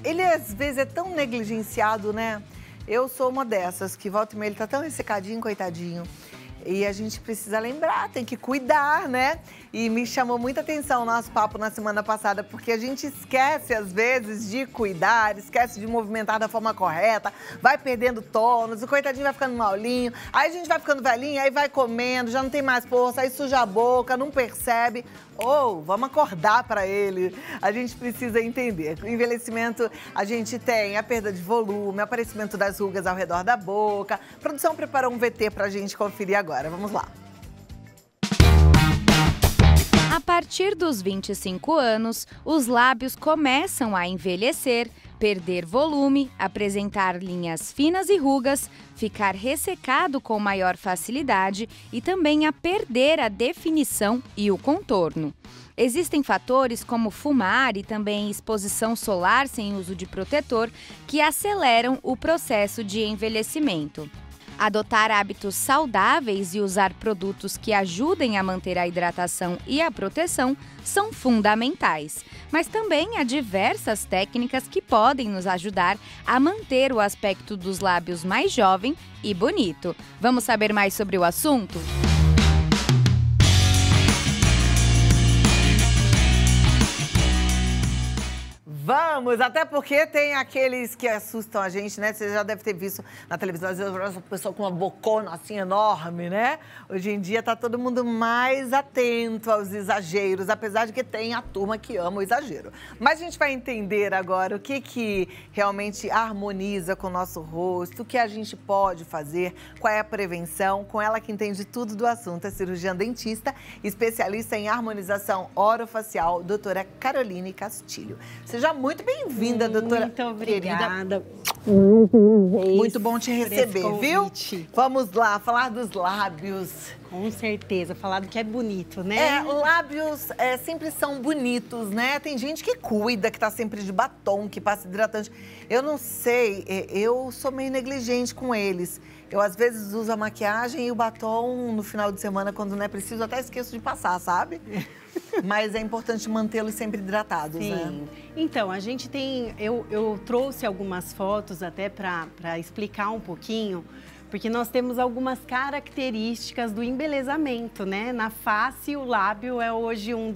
ele às vezes é tão negligenciado, né? Eu sou uma dessas, que volta e meia ele tá tão ressecadinho, coitadinho. E a gente precisa lembrar, tem que cuidar, né? E me chamou muita atenção o nosso papo na semana passada, porque a gente esquece, às vezes, de cuidar, esquece de movimentar da forma correta, vai perdendo tônus, o coitadinho vai ficando malinho, aí a gente vai ficando velhinho, aí vai comendo, já não tem mais força, aí suja a boca, não percebe. Vamos acordar para ele. A gente precisa entender. O envelhecimento, a gente tem a perda de volume, aparecimento das rugas ao redor da boca. A produção preparou um VT para a gente conferir agora. Vamos lá. A partir dos 25 anos, os lábios começam a envelhecer, perder volume, apresentar linhas finas e rugas, ficar ressecado com maior facilidade e também a perder a definição e o contorno. Existem fatores como fumar e também exposição solar sem uso de protetor que aceleram o processo de envelhecimento. Adotar hábitos saudáveis e usar produtos que ajudem a manter a hidratação e a proteção são fundamentais. Mas também há diversas técnicas que podem nos ajudar a manter o aspecto dos lábios mais jovem e bonito. Vamos saber mais sobre o assunto? Vamos, até porque tem aqueles que assustam a gente, né? Você já deve ter visto na televisão, às vezes, uma pessoa com uma bocona assim enorme, né? Hoje em dia tá todo mundo mais atento aos exageros, apesar de que tem a turma que ama o exagero. Mas a gente vai entender agora o que realmente harmoniza com o nosso rosto, o que a gente pode fazer, qual é a prevenção, com ela que entende tudo do assunto, é cirurgiã dentista, especialista em harmonização orofacial, doutora Caroline Castilho. Seja muito bem-vinda, doutora. Muito obrigada. Muito bom te receber, viu? Vamos lá, falar dos lábios. Com certeza, falar do que é bonito, né? Lábios sempre são bonitos, né? Tem gente que cuida, que tá sempre de batom, que passa hidratante. Eu não sei, eu sou meio negligente com eles. Eu, às vezes, uso a maquiagem e o batom no final de semana, quando não é preciso, até esqueço de passar, sabe? Mas é importante mantê-los sempre hidratados, né? Sim. Então, a gente tem... Eu trouxe algumas fotos até para explicar um pouquinho, porque nós temos algumas características do embelezamento, né? Na face, o lábio é hoje uma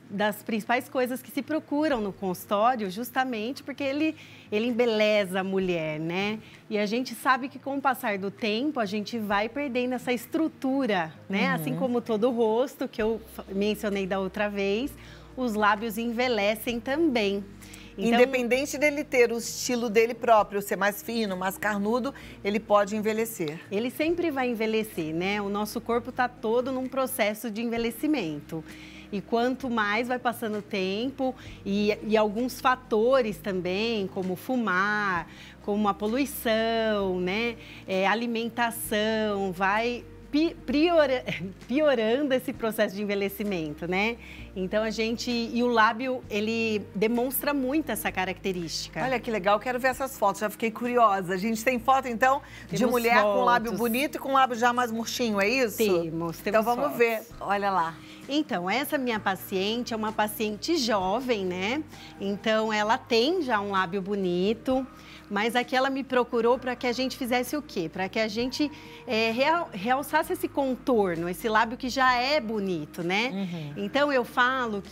das principais coisas que se procuram no consultório, justamente porque ele embeleza a mulher, né? E a gente sabe que com o passar do tempo, a gente vai perdendo essa estrutura, né? Assim como todo o rosto, que eu mencionei da outra vez, os lábios envelhecem também. Então, independente dele ter o estilo dele próprio, ser mais fino, mais carnudo, ele pode envelhecer. Ele sempre vai envelhecer, né? O nosso corpo está todo num processo de envelhecimento. E quanto mais vai passando o tempo e alguns fatores também, como fumar, como a poluição, né? Alimentação, vai piorando esse processo de envelhecimento, né? Então e o lábio, ele demonstra muito essa característica. Olha que legal, quero ver essas fotos, já fiquei curiosa. A gente tem foto, então, de mulher com lábio bonito e com lábio já mais murchinho, é isso? Temos então vamos fotos. ver, olha lá. Então, essa minha paciente é uma paciente jovem, né? Então, ela tem já um lábio bonito, mas aqui ela me procurou para que a gente fizesse o quê? Para que a gente realçasse esse contorno, esse lábio que já é bonito, né? Então, eu falo,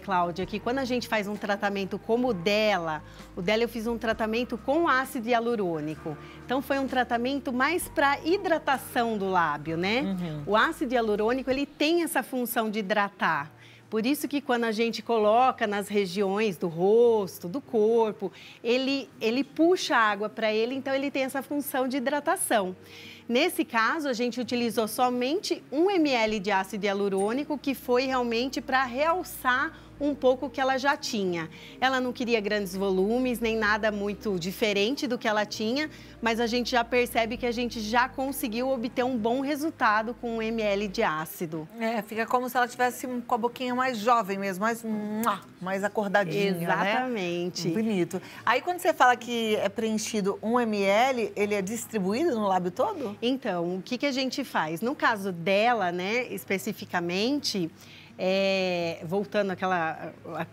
Cláudia, que quando a gente faz um tratamento como o dela eu fiz um tratamento com ácido hialurônico. Então, foi um tratamento mais para hidratação do lábio, né? O ácido hialurônico, ele tem essa função de hidratar. Por isso que quando a gente coloca nas regiões do rosto, do corpo, ele puxa água para ele, então ele tem essa função de hidratação. Nesse caso, a gente utilizou somente 1 ml de ácido hialurônico, que foi realmente para realçar um pouco o que ela já tinha. Ela não queria grandes volumes, nem nada muito diferente do que ela tinha, mas a gente já percebe que a gente já conseguiu obter um bom resultado com 1 ml de ácido. Fica como se ela tivesse com a boquinha mais jovem mesmo, mais acordadinha, exatamente, né? Bonito. Aí, quando você fala que é preenchido 1 ml, ele é distribuído no lábio todo? Então, o que a gente faz? No caso dela, né, especificamente, voltando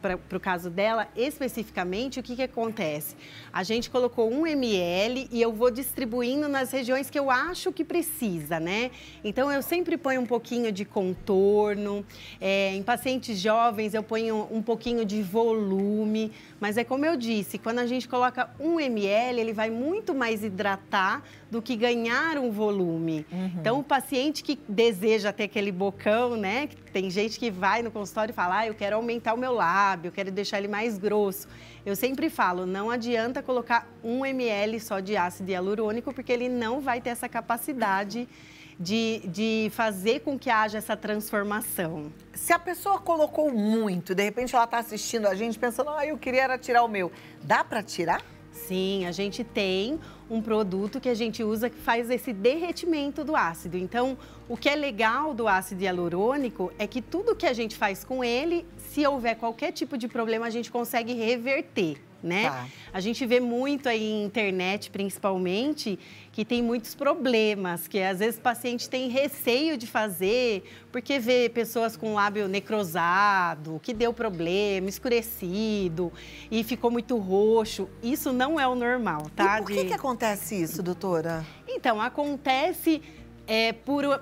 para o caso dela, especificamente, o que acontece? A gente colocou 1 ml e eu vou distribuindo nas regiões que eu acho que precisa, né? Então, eu sempre ponho um pouquinho de contorno, em pacientes jovens eu ponho um pouquinho de volume, mas é como eu disse, quando a gente coloca 1 ml, ele vai muito mais hidratar do que ganhar um volume. Então, o paciente que deseja ter aquele bocão, né? Tem gente que vai no consultório e fala, eu quero aumentar o meu lábio, eu quero deixar ele mais grosso. Eu sempre falo, não adianta colocar 1 ml só de ácido hialurônico, porque ele não vai ter essa capacidade de fazer com que haja essa transformação. Se a pessoa colocou muito, de repente ela está assistindo a gente pensando, eu queria era tirar o meu, dá para tirar? Sim, a gente tem um produto que a gente usa que faz esse derretimento do ácido. Então, o que é legal do ácido hialurônico é que tudo que a gente faz com ele, se houver qualquer tipo de problema, a gente consegue reverter, né? Tá. A gente vê muito aí em internet, principalmente, que tem muitos problemas, que às vezes o paciente tem receio de fazer, porque vê pessoas com lábio necrosado, que deu problema, escurecido e ficou muito roxo. Isso não é o normal, tá? E por que acontece isso, doutora? Então, acontece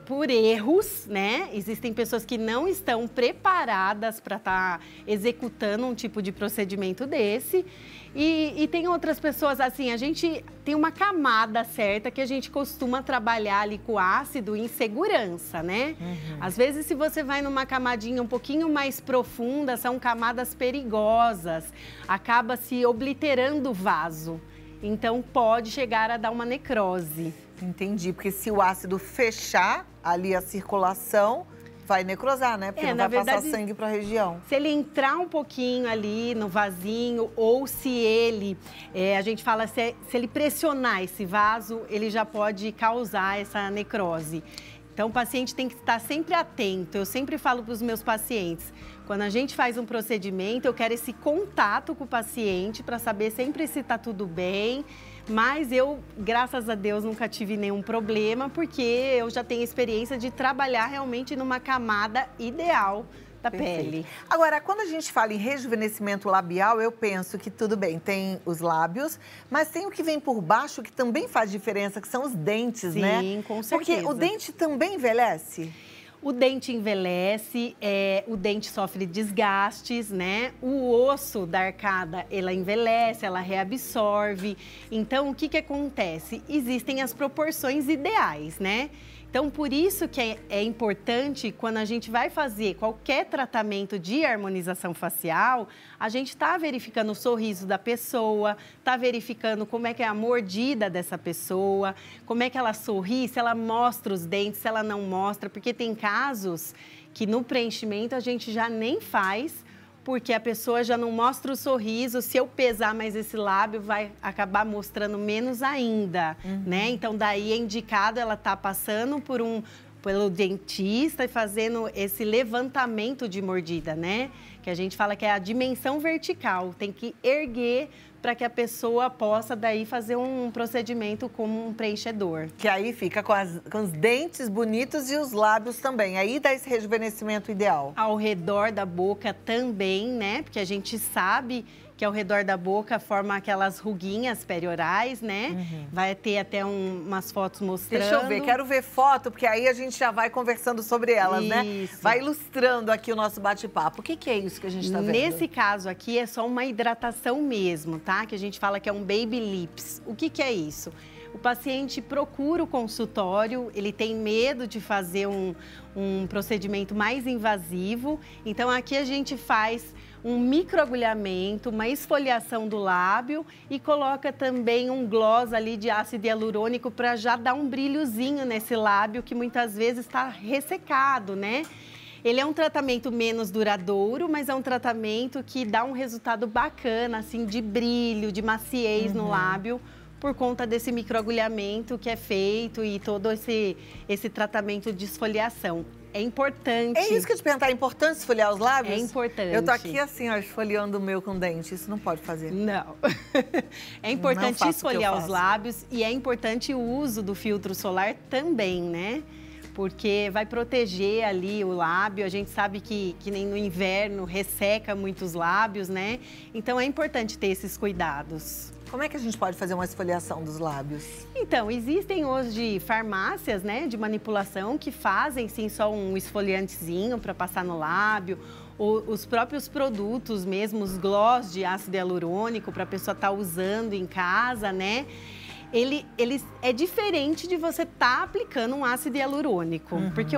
por erros, né? Existem pessoas que não estão preparadas para estar executando um tipo de procedimento desse. E tem outras pessoas, assim, a gente tem uma camada certa que a gente costuma trabalhar ali com ácido em segurança, né? Às vezes, se você vai numa camadinha um pouquinho mais profunda, são camadas perigosas, acaba se obliterando o vaso. Então, pode chegar a dar uma necrose. Entendi, porque se o ácido fechar ali a circulação, vai necrosar, né? Porque não vai passar sangue para a região. Se ele entrar um pouquinho ali no vasinho, ou se ele, a gente fala, se ele pressionar esse vaso, ele já pode causar essa necrose. Então, o paciente tem que estar sempre atento. Eu sempre falo para os meus pacientes, quando a gente faz um procedimento, eu quero esse contato com o paciente para saber sempre se está tudo bem. Mas eu, graças a Deus, nunca tive nenhum problema, porque eu já tenho experiência de trabalhar realmente numa camada ideal da pele. Agora, quando a gente fala em rejuvenescimento labial, eu penso que tudo bem, tem os lábios, mas tem o que vem por baixo que também faz diferença, que são os dentes, né? Sim, com certeza. Porque o dente também envelhece? O dente envelhece, o dente sofre desgastes, né? O osso da arcada, ela envelhece, ela reabsorve. Então, o que acontece? Existem as proporções ideais, né? Então, por isso que é importante, quando a gente vai fazer qualquer tratamento de harmonização facial, a gente está verificando o sorriso da pessoa, está verificando como é que é a mordida dessa pessoa, como é que ela sorri, se ela mostra os dentes, se ela não mostra, porque tem casos que no preenchimento a gente já nem faz, porque a pessoa já não mostra o sorriso, se eu pesar mais esse lábio, vai acabar mostrando menos ainda, né? Então, daí é indicado ela tá passando pelo dentista e fazendo esse levantamento de mordida, né? Que a gente fala que é a dimensão vertical, tem que erguer para que a pessoa possa daí fazer um procedimento como um preenchedor. Que aí fica com os dentes bonitos e os lábios também. Aí dá esse rejuvenescimento ideal. Ao redor da boca também, né? Porque a gente sabe que ao redor da boca forma aquelas ruguinhas periorais, né? Vai ter até umas fotos mostrando. Deixa eu ver, quero ver foto, porque aí a gente já vai conversando sobre elas, né? Vai ilustrando aqui o nosso bate-papo. O que é isso que a gente tá vendo? Nesse caso aqui é só uma hidratação mesmo, tá? Que a gente fala que é um baby lips. O que é isso? O paciente procura o consultório, ele tem medo de fazer um procedimento mais invasivo. Então, aqui a gente faz um microagulhamento, uma esfoliação do lábio e coloca também um gloss ali de ácido hialurônico para já dar um brilhozinho nesse lábio que muitas vezes está ressecado, né? Ele é um tratamento menos duradouro, mas é um tratamento que dá um resultado bacana, assim, de brilho, de maciez no lábio, por conta desse microagulhamento que é feito e todo esse tratamento de esfoliação. É importante. É isso que eu te perguntar, é importante esfoliar os lábios? É importante. Eu tô aqui assim, ó, esfoliando o meu com dente, isso não pode fazer. Não. É importante esfoliar os lábios e é importante o uso do filtro solar também, né? porque vai proteger ali o lábio. A gente sabe que nem no inverno resseca muitos lábios, né? Então é importante ter esses cuidados. Como é que a gente pode fazer uma esfoliação dos lábios? Então, existem hoje farmácias, né, de manipulação que fazem sim só um esfoliantezinho para passar no lábio. Os próprios produtos mesmo, os gloss de ácido hialurônico para a pessoa estar usando em casa, né? Ele é diferente de você estar aplicando um ácido hialurônico. Porque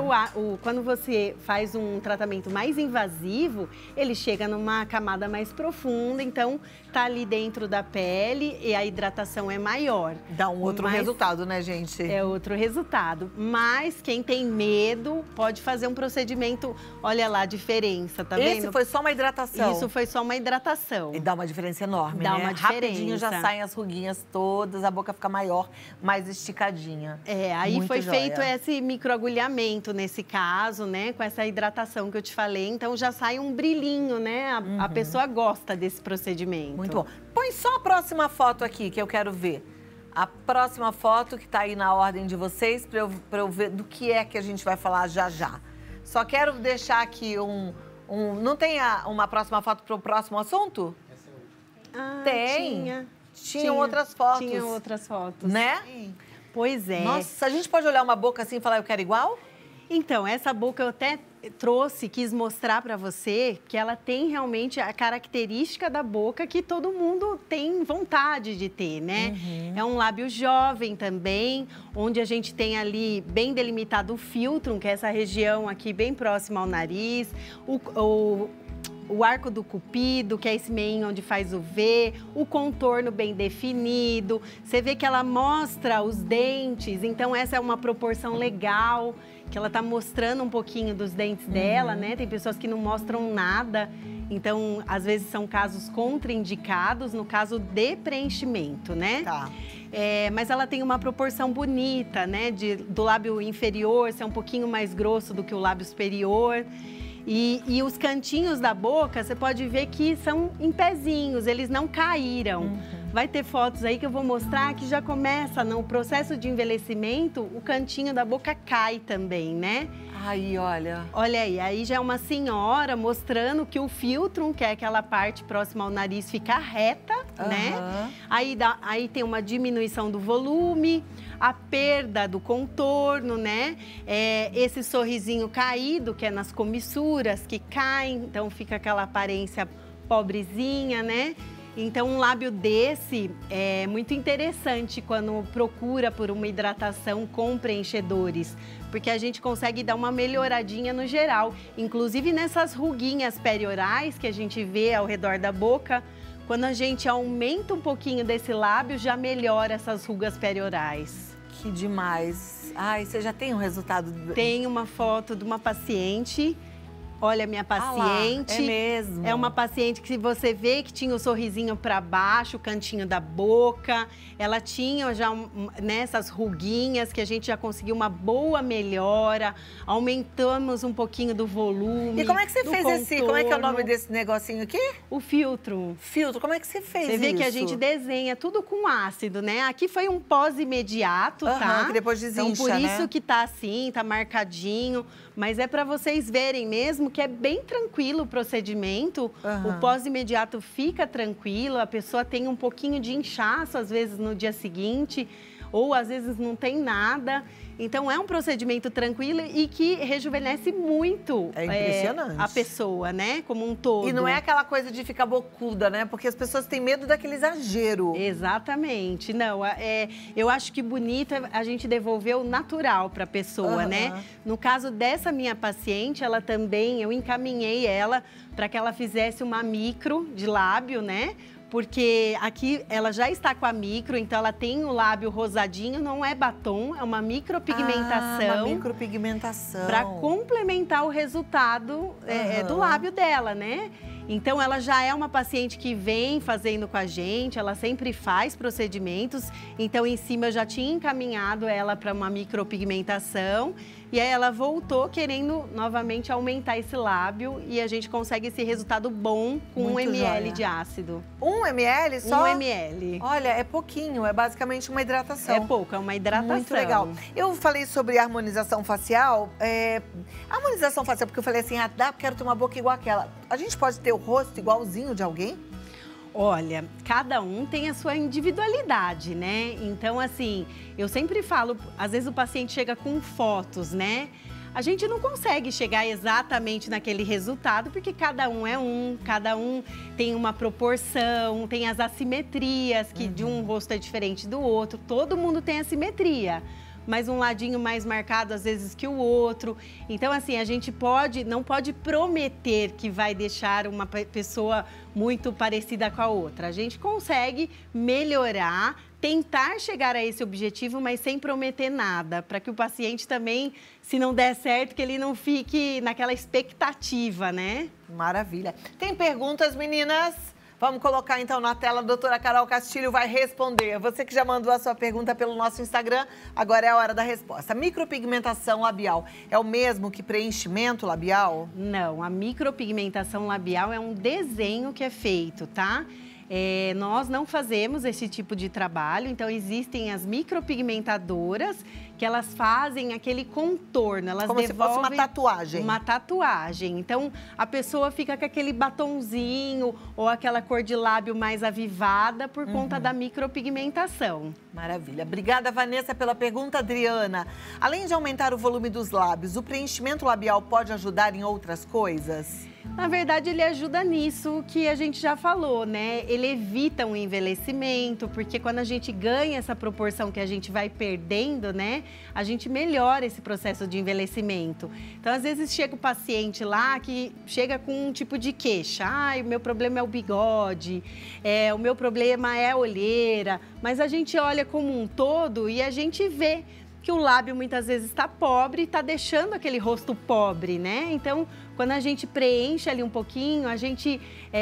quando você faz um tratamento mais invasivo, ele chega numa camada mais profunda, então tá ali dentro da pele e a hidratação é maior. Dá um outro resultado, né, gente? É outro resultado. Mas quem tem medo pode fazer um procedimento, olha lá a diferença, tá vendo? Esse foi só uma hidratação? Isso foi só uma hidratação. E dá uma diferença enorme, dá né? Uma diferença. Rapidinho já saem as ruguinhas todas, a boca fica maior, mais esticadinha. Aí muito foi joia. Feito esse microagulhamento nesse caso, né? Com essa hidratação que eu te falei. Então já sai um brilhinho, né? A pessoa gosta desse procedimento. Muito bom. Põe só a próxima foto aqui que eu quero ver. A próxima foto que tá aí na ordem de vocês pra eu ver do que é que a gente vai falar já já. Só quero deixar aqui não tem uma próxima foto pro próximo assunto? Tem. Tinham outras fotos. Tinham outras fotos. Né? Sim. Pois é. Nossa, a gente pode olhar uma boca assim e falar, eu quero igual? Então, essa boca eu até quis mostrar para você que ela tem realmente a característica da boca que todo mundo tem vontade de ter, né? É um lábio jovem também, onde a gente tem ali bem delimitado o filtro, que é essa região aqui bem próxima ao nariz, o arco do cupido, que é esse meinho onde faz o V, o contorno bem definido. Você vê que ela mostra os dentes, então essa é uma proporção legal, que ela tá mostrando um pouquinho dos dentes dela, né? Tem pessoas que não mostram nada, então às vezes são casos contraindicados no caso de preenchimento, né? Tá. Mas ela tem uma proporção bonita, né? Do lábio inferior ser um pouquinho mais grosso do que o lábio superior. E os cantinhos da boca, você pode ver que são em pezinhos, eles não caíram. Vai ter fotos aí que eu vou mostrar que já começa no processo de envelhecimento, o cantinho da boca cai também, né? Aí, olha. Olha aí já é uma senhora mostrando que o filtro, que é aquela parte próxima ao nariz, fica reta, né? Aí tem uma diminuição do volume, a perda do contorno, né? Esse sorrisinho caído, que é nas comissuras, que caem, então fica aquela aparência pobrezinha, né? Então, um lábio desse é muito interessante quando procura por uma hidratação com preenchedores, porque a gente consegue dar uma melhoradinha no geral. Inclusive nessas ruguinhas periorais que a gente vê ao redor da boca, quando a gente aumenta um pouquinho desse lábio, já melhora essas rugas periorais. Que demais. Ai, você já tem um resultado? Tem uma foto de uma paciente. Olha, minha paciente. É mesmo? É uma paciente que você vê que tinha o sorrisinho para baixo, o cantinho da boca. Ela tinha já nessas ruguinhas que a gente já conseguiu uma boa melhora. Aumentamos um pouquinho do volume. E como é que você fez esse? Como é que é o nome desse negocinho aqui? O filtro. Filtro. Como é que você fez isso? Você vê que a gente desenha tudo com ácido, né? Aqui foi um pós imediato, tá? Que depois desincha, então, por isso né? que tá assim, tá marcadinho. Mas é para vocês verem mesmo que é bem tranquilo o procedimento. O pós-imediato fica tranquilo, a pessoa tem um pouquinho de inchaço, às vezes, no dia seguinte, ou às vezes não tem nada. Então, é um procedimento tranquilo e que rejuvenesce muito impressionante. A pessoa, né? Como um todo. E não é aquela coisa de ficar bocuda, né? Porque as pessoas têm medo daquele exagero. Exatamente. Não, eu acho que bonito é a gente devolver o natural para a pessoa, né? No caso dessa minha paciente, ela também, eu encaminhei ela para que ela fizesse uma micro de lábio, né? Porque aqui ela já está com a micro, então ela tem o lábio rosadinho, não é batom, é uma micropigmentação. Uma micropigmentação. Para complementar o resultado do lábio dela, né? Então, ela já é uma paciente que vem fazendo com a gente, ela sempre faz procedimentos. Então, em cima, eu já tinha encaminhado ela para uma micropigmentação. E aí ela voltou querendo novamente aumentar esse lábio e a gente consegue esse resultado bom com Muito 1 ml joia. de ácido. 1 ml só? 1 ml. Olha, é pouquinho, é basicamente uma hidratação. É pouco, é uma hidratação. Muito legal. Eu falei sobre harmonização facial. Harmonização facial, porque eu falei assim, quero ter uma boca igual aquela. A gente pode ter o rosto igualzinho de alguém? Olha, cada um tem a sua individualidade, né? Então, assim, eu sempre falo, às vezes o paciente chega com fotos, né? A gente não consegue chegar exatamente naquele resultado, porque cada um tem uma proporção, tem as assimetrias, que de um rosto é diferente do outro, todo mundo tem assimetria. Mas um ladinho mais marcado às vezes que o outro. Então, assim, a gente não pode prometer que vai deixar uma pessoa muito parecida com a outra. A gente consegue melhorar, tentar chegar a esse objetivo, mas sem prometer nada, para que o paciente também, se não der certo, que ele não fique naquela expectativa, né? Maravilha. Tem perguntas, meninas? Vamos colocar então na tela, a doutora Carol Castilho vai responder. Você que já mandou a sua pergunta pelo nosso Instagram, agora é a hora da resposta. Micropigmentação labial é o mesmo que preenchimento labial? Não, a micropigmentação labial é um desenho que é feito, tá? Nós não fazemos esse tipo de trabalho, então existem as micropigmentadoras que elas fazem aquele contorno, elas como se fosse uma tatuagem. Uma tatuagem. Então, a pessoa fica com aquele batonzinho ou aquela cor de lábio mais avivada por conta da micropigmentação. Maravilha. Obrigada, Vanessa, pela pergunta. Adriana, além de aumentar o volume dos lábios, o preenchimento labial pode ajudar em outras coisas? Na verdade, ele ajuda nisso que a gente já falou, né? Ele evita um envelhecimento, porque quando a gente ganha essa proporção que a gente vai perdendo, né? A gente melhora esse processo de envelhecimento. Então, às vezes, chega o paciente lá que chega com um tipo de queixa. O meu problema é o bigode, o meu problema é a olheira. Mas a gente olha como um todo e a gente vê que o lábio muitas vezes está pobre e está deixando aquele rosto pobre, né? Então, quando a gente preenche ali um pouquinho, a gente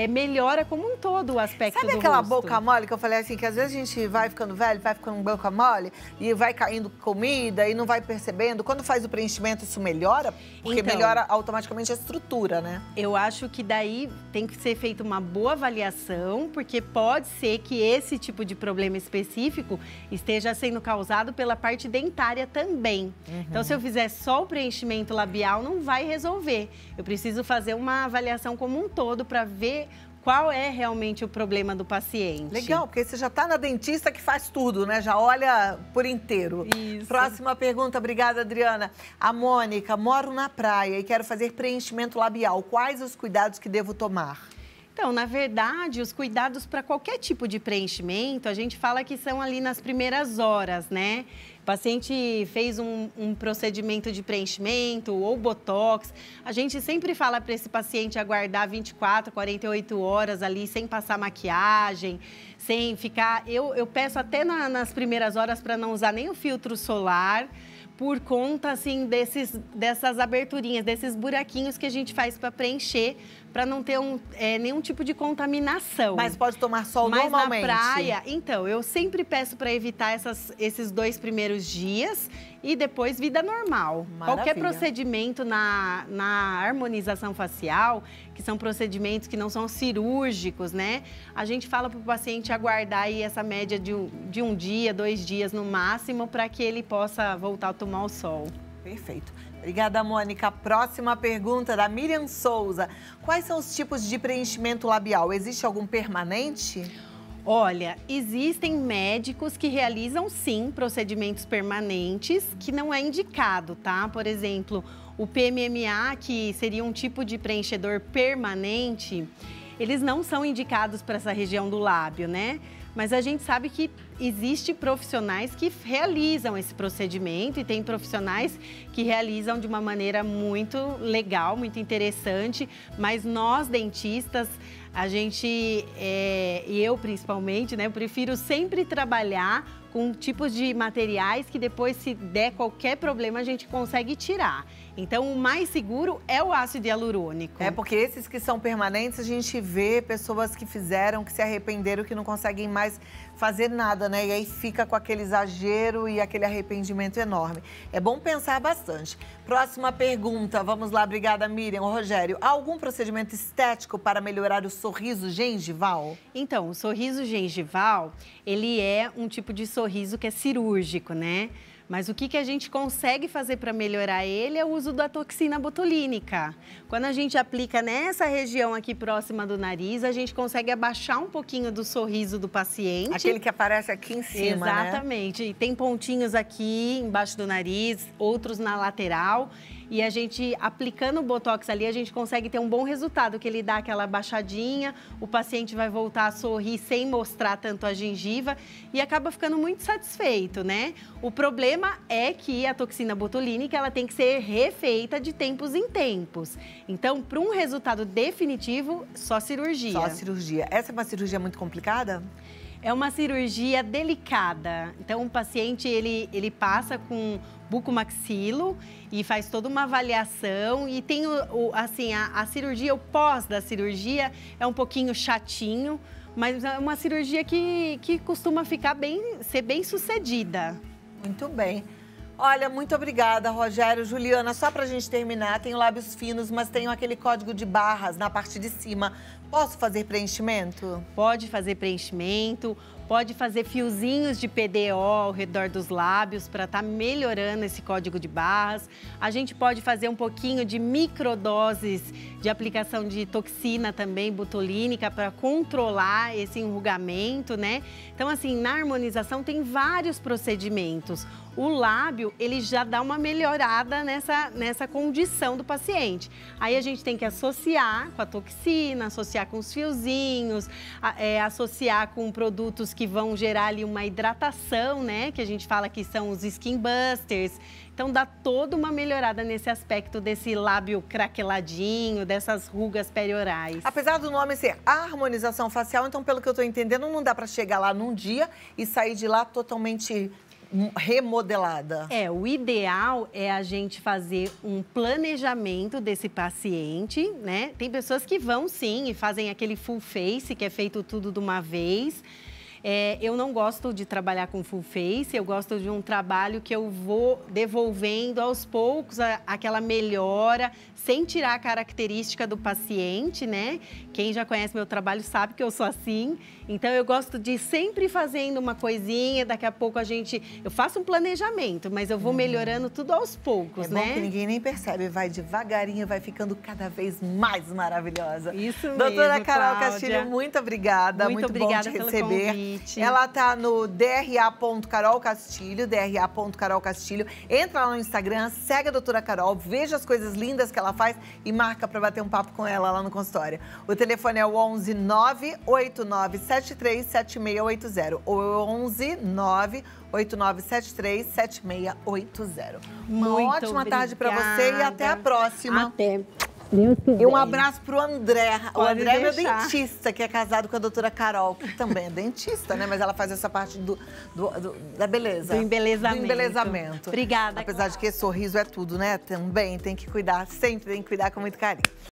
melhora como um todo o aspecto do rosto. Sabe aquela boca mole que eu falei assim, que às vezes a gente vai ficando velho, vai ficando boca mole e vai caindo comida e não vai percebendo? Quando faz o preenchimento, isso melhora? Porque então, melhora automaticamente a estrutura, né? Eu acho que daí tem que ser feita uma boa avaliação, porque pode ser que esse tipo de problema específico esteja sendo causado pela parte dentária também. Então, se eu fizer só o preenchimento labial, não vai resolver. Eu preciso fazer uma avaliação como um todo para ver qual é realmente o problema do paciente. Legal, porque você já está na dentista que faz tudo, né? Já olha por inteiro. Isso. Próxima pergunta, obrigada, Adriana. A Mônica, moro na praia e quero fazer preenchimento labial. Quais os cuidados que devo tomar? Então, na verdade, os cuidados para qualquer tipo de preenchimento, a gente fala que são ali nas primeiras horas, né? O paciente fez um procedimento de preenchimento ou botox. A gente sempre fala para esse paciente aguardar 24, 48 horas ali sem passar maquiagem, sem ficar... Eu peço até nas primeiras horas para não usar nem o filtro solar, por conta, assim, dessas aberturinhas, desses buraquinhos que a gente faz para preencher, para não ter nenhum tipo de contaminação. Mas pode tomar sol normalmente? Mas na praia, então, eu sempre peço para evitar esses 2 primeiros dias e depois vida normal. Maravilha. Qualquer procedimento na harmonização facial, que são procedimentos que não são cirúrgicos, né? A gente fala para o paciente aguardar aí essa média de um dia, 2 dias no máximo, para que ele possa voltar a tomar o sol. Perfeito. Obrigada, Mônica. Próxima pergunta da Miriam Souza. Quais são os tipos de preenchimento labial? Existe algum permanente? Olha, existem médicos que realizam, sim, procedimentos permanentes, que não é indicado, tá? Por exemplo, o PMMA, que seria um tipo de preenchedor permanente, eles não são indicados para essa região do lábio, né? Mas a gente sabe que existem profissionais que realizam esse procedimento e tem profissionais que realizam de uma maneira muito legal, muito interessante, mas nós, dentistas, a gente, e eu principalmente, né, eu prefiro sempre trabalhar com tipos de materiais que depois, se der qualquer problema, a gente consegue tirar. Então, o mais seguro é o ácido hialurônico. É, porque esses que são permanentes, a gente vê pessoas que fizeram, que se arrependeram, que não conseguem mais fazer nada, né? E aí fica com aquele exagero e aquele arrependimento enorme. É bom pensar bastante. Próxima pergunta, vamos lá, obrigada, Miriam. Rogério, há algum procedimento estético para melhorar o sorriso gengival? Então, o sorriso gengival, ele é um tipo de sorriso que é cirúrgico, né? Mas o que a gente consegue fazer para melhorar ele é o uso da toxina botulínica. Quando a gente aplica nessa região aqui próxima do nariz, a gente consegue abaixar um pouquinho do sorriso do paciente. Aquele que aparece aqui em cima, Exatamente. Né? Tem pontinhos aqui embaixo do nariz, outros na lateral. E a gente, aplicando o Botox ali, a gente consegue ter um bom resultado, que ele dá aquela baixadinha, o paciente vai voltar a sorrir sem mostrar tanto a gengiva e acaba ficando muito satisfeito, né? O problema é que a toxina botulínica, ela tem que ser refeita de tempos em tempos. Então, para um resultado definitivo, só cirurgia. Só cirurgia. Essa é uma cirurgia muito complicada? É uma cirurgia delicada. Então, o paciente, ele passa com bucomaxilo e faz toda uma avaliação. E tem, assim, a cirurgia, o pós da cirurgia é um pouquinho chatinho, mas é uma cirurgia que costuma ser bem sucedida. Muito bem. Olha, muito obrigada, Rogério. Juliana, só pra gente terminar, tenho lábios finos, mas tenho aquele código de barras na parte de cima. Posso fazer preenchimento? Pode fazer preenchimento, pode fazer fiozinhos de PDO ao redor dos lábios para estar melhorando esse código de barras. A gente pode fazer um pouquinho de microdoses de aplicação de toxina também botulínica para controlar esse enrugamento, né? Então, assim, na harmonização tem vários procedimentos. O lábio, ele já dá uma melhorada nessa condição do paciente. Aí a gente tem que associar com a toxina, associar com os fiozinhos, associar com produtos que vão gerar ali uma hidratação, né? Que a gente fala que são os skin busters. Então, dá toda uma melhorada nesse aspecto desse lábio craqueladinho, dessas rugas periorais. Apesar do nome ser harmonização facial, então, pelo que eu tô entendendo, não dá para chegar lá num dia e sair de lá totalmente remodelada. O ideal é a gente fazer um planejamento desse paciente, né? Tem pessoas que vão sim e fazem aquele full face, que é feito tudo de uma vez. Eu não gosto de trabalhar com full face, eu gosto de um trabalho que eu vou devolvendo aos poucos aquela melhora, sem tirar a característica do paciente, né? Quem já conhece meu trabalho sabe que eu sou assim. Então, eu gosto de sempre fazendo uma coisinha, daqui a pouco eu faço um planejamento, mas eu vou melhorando tudo aos poucos, né? É bom que ninguém nem percebe, vai devagarinho, vai ficando cada vez mais maravilhosa. Isso mesmo, Doutora Carol Cláudia. Castilho, muito obrigada. Muito obrigada bom te pelo receber. convite. Ela tá no dra.carolcastilho, dra.carolcastilho. Entra lá no Instagram, segue a doutora Carol, veja as coisas lindas que ela faz e marca para bater um papo com ela lá no consultório. O telefone é o 11 98973 7680. O 11 98973 7680. Uma ótima tarde para você e até a próxima. Até. E um abraço pro André. O Pode André é meu deixar. dentista, que é casado com a doutora Carol, que também é dentista, né? Mas ela faz essa parte da beleza. Do embelezamento. Do embelezamento. Obrigada. Apesar de que sorriso é tudo, né? Também tem que cuidar, sempre tem que cuidar com muito carinho.